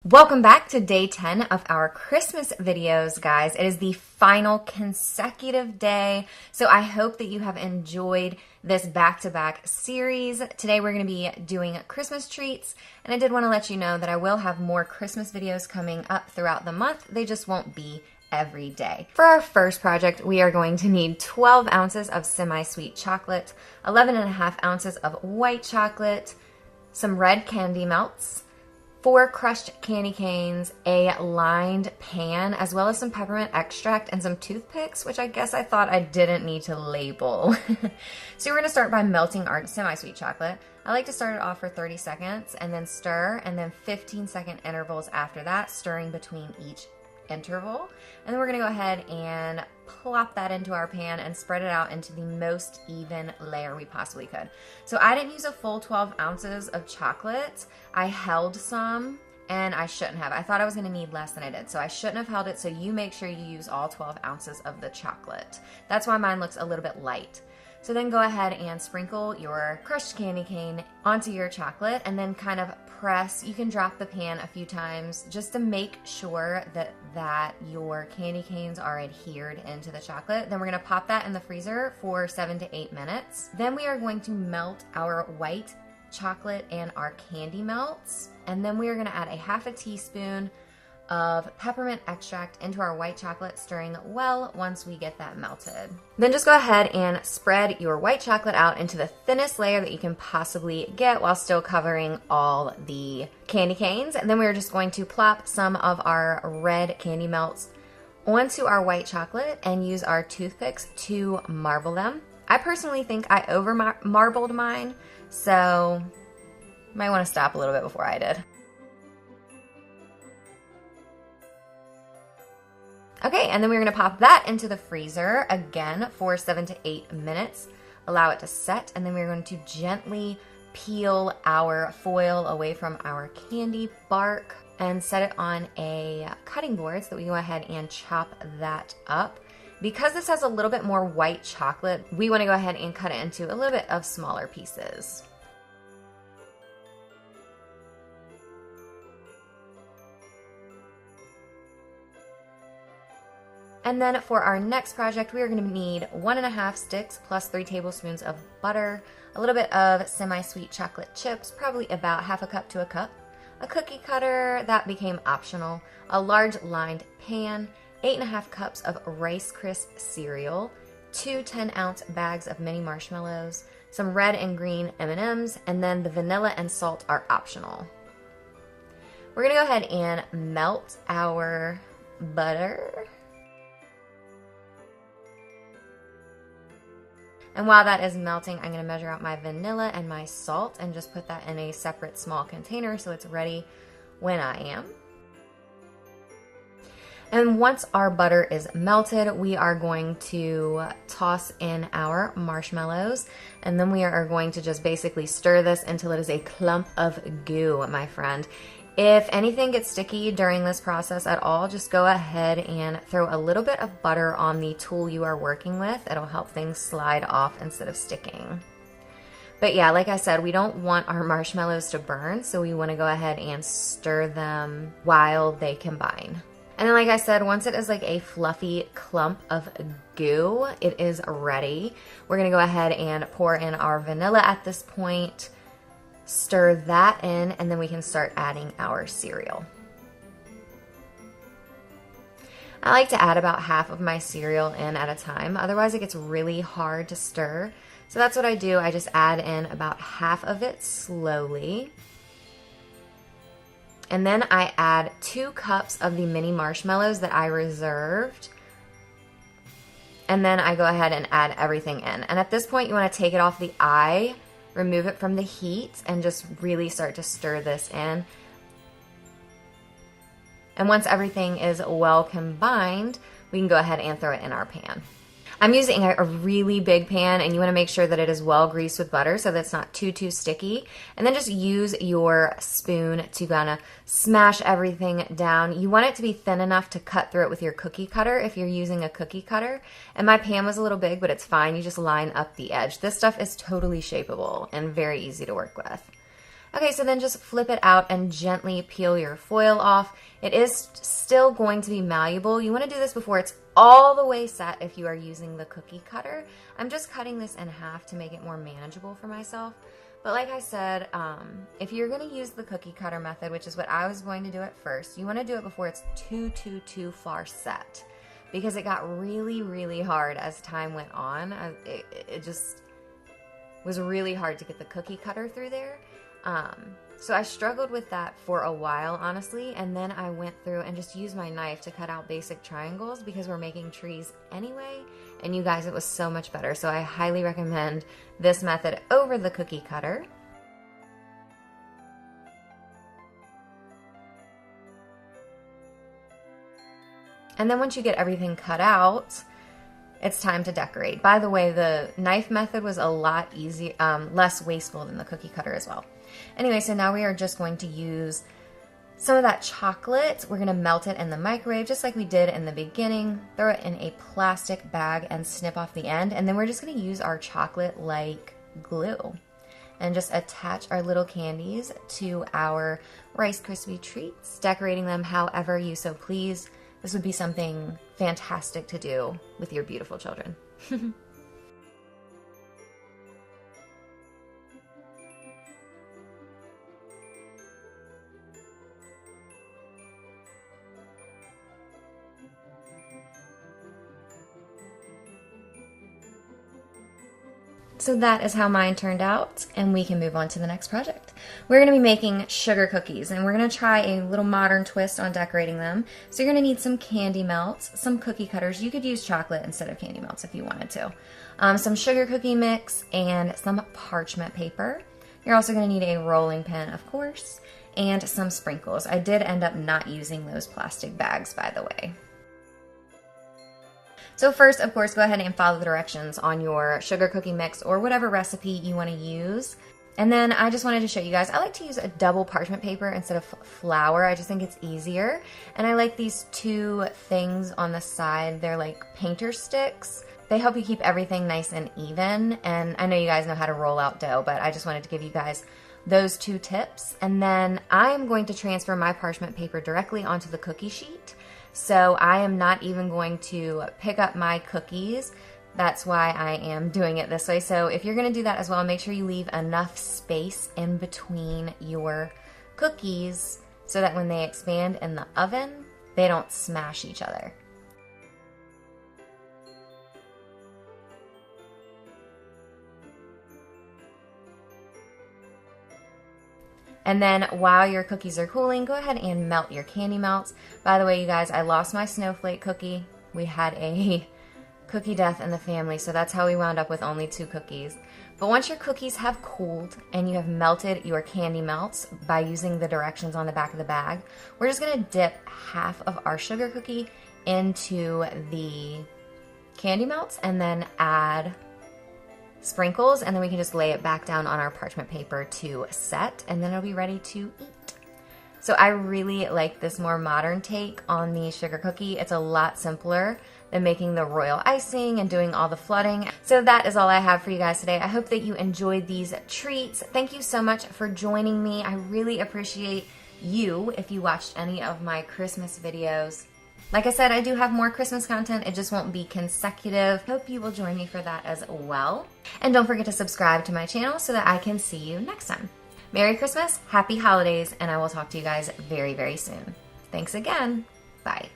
Welcome back to day 10 of our Christmas videos, guys. It is the final consecutive day, so I hope that you have enjoyed this back-to-back series. Today we're going to be doing Christmas treats, and I did want to let you know that I will have more Christmas videos coming up throughout the month. They just won't be every day. For our first project, we are going to need 12 ounces of semi-sweet chocolate, 11.5 ounces of white chocolate, some red candy melts, 4 crushed candy canes, a lined pan, as well as some peppermint extract and some toothpicks, which I guess I thought I didn't need to label. So we're going to start by melting our semi-sweet chocolate. I like to start it off for 30 seconds and then stir, and then 15-second intervals after that, stirring between each interval. And then we're going to go ahead and plop that into our pan and spread it out into the most even layer we possibly could. So I didn't use a full 12 ounces of chocolate. I held some, and I shouldn't have. I thought I was going to need less than I did, so I shouldn't have held it. So you make sure you use all 12 ounces of the chocolate. That's why mine looks a little bit light. So then go ahead and sprinkle your crushed candy cane onto your chocolate and then kind of press. You can drop the pan a few times just to make sure that your candy canes are adhered into the chocolate. Then we're going to pop that in the freezer for 7 to 8 minutes. Then we are going to melt our white chocolate and our candy melts. And then we are going to add a half a teaspoon of peppermint extract into our white chocolate, stirring well once we get that melted. Then just go ahead and spread your white chocolate out into the thinnest layer that you can possibly get while still covering all the candy canes. And then we're just going to plop some of our red candy melts onto our white chocolate and use our toothpicks to marble them. I personally think I over marbled mine, so you might want to stop a little bit before I did. Okay, and then we're going to pop that into the freezer again for 7 to 8 minutes. Allow it to set, and then we're going to gently peel our foil away from our candy bark and set it on a cutting board so that we go ahead and chop that up. Because this has a little bit more white chocolate, we want to go ahead and cut it into a little bit of smaller pieces. And then for our next project, we are going to need 1.5 sticks plus 3 tablespoons of butter, a little bit of semi-sweet chocolate chips, probably about half a cup to a cup, a cookie cutter, that became optional, a large lined pan, 8.5 cups of Rice Crisp cereal, 2 10-ounce bags of mini marshmallows, some red and green M&ms, and then the vanilla and salt are optional. We're going to go ahead and melt our butter. And while that is melting, I'm going to measure out my vanilla and my salt and just put that in a separate small container so it's ready when I am. And once our butter is melted, we are going to toss in our marshmallows, and then we are going to just basically stir this until it is a clump of goo, my friend. If anything gets sticky during this process at all, just go ahead and throw a little bit of butter on the tool you are working with. It'll help things slide off instead of sticking. But yeah, like I said, we don't want our marshmallows to burn, so we want to go ahead and stir them while they combine. And then like I said, once it is like a fluffy clump of goo, it is ready. We're going to go ahead and pour in our vanilla at this point. Stir that in, and then we can start adding our cereal. I like to add about half of my cereal in at a time, otherwise it gets really hard to stir. So that's what I do. I just add in about half of it slowly. And then I add 2 cups of the mini marshmallows that I reserved. And then I go ahead and add everything in. And at this point, you want to take it off the eye, remove it from the heat, and just really start to stir this in. And once everything is well combined, we can go ahead and throw it in our pan. I'm using a really big pan, and you want to make sure that it is well greased with butter so that it's not too sticky. And then just use your spoon to kind of smash everything down. You want it to be thin enough to cut through it with your cookie cutter if you're using a cookie cutter. And my pan was a little big, but it's fine. You just line up the edge. This stuff is totally shapeable and very easy to work with. Okay, so then just flip it out and gently peel your foil off. It is still going to be malleable. You want to do this before it's all the way set if you are using the cookie cutter. I'm just cutting this in half to make it more manageable for myself. But like I said, if you're going to use the cookie cutter method, which is what I was going to do at first, you want to do it before it's too far set. Because it got really, really hard as time went on. It just was really hard to get the cookie cutter through there. So I struggled with that for a while, honestly, and then I went through and just used my knife to cut out basic triangles because we're making trees anyway, and you guys, it was so much better. So I highly recommend this method over the cookie cutter. And then once you get everything cut out, it's time to decorate. By the way, the knife method was a lot easier, less wasteful than the cookie cutter as well. Anyway, so now we are just going to use some of that chocolate. We're going to melt it in the microwave just like we did in the beginning. Throw it in a plastic bag and snip off the end. And then we're just going to use our chocolate like glue and just attach our little candies to our Rice Krispie treats, decorating them however you so please. This would be something fantastic to do with your beautiful children. So that is how mine turned out, and we can move on to the next project. We're going to be making sugar cookies, and we're going to try a little modern twist on decorating them. So you're going to need some candy melts, some cookie cutters. You could use chocolate instead of candy melts if you wanted to. Some sugar cookie mix, and some parchment paper. You're also going to need a rolling pin, of course, and some sprinkles. I did end up not using those plastic bags, by the way. So first, of course, go ahead and follow the directions on your sugar cookie mix or whatever recipe you want to use. And then I just wanted to show you guys, I like to use a double parchment paper instead of flour. I just think it's easier. And I like these two things on the side. They're like painter sticks. They help you keep everything nice and even. And I know you guys know how to roll out dough, but I just wanted to give you guys those two tips. And then I'm going to transfer my parchment paper directly onto the cookie sheet. So I am not even going to pick up my cookies. That's why I am doing it this way. So if you're going to do that as well, make sure you leave enough space in between your cookies so that when they expand in the oven, they don't smash each other. And then while your cookies are cooling, go ahead and melt your candy melts. By the way, you guys, I lost my snowflake cookie. We had a cookie death in the family, so that's how we wound up with only 2 cookies. But once your cookies have cooled and you have melted your candy melts by using the directions on the back of the bag, we're just gonna dip half of our sugar cookie into the candy melts and then add sprinkles, and then we can just lay it back down on our parchment paper to set, and then it'll be ready to eat. So I really like this more modern take on the sugar cookie. It's a lot simpler than making the royal icing and doing all the flooding. So that is all I have for you guys today. I hope that you enjoyed these treats. Thank you so much for joining me. I really appreciate you if you watched any of my Christmas videos. Like I said, I do have more Christmas content. It just won't be consecutive. Hope you will join me for that as well. And don't forget to subscribe to my channel so that I can see you next time. Merry Christmas, Happy Holidays, and I will talk to you guys very, very soon. Thanks again. Bye.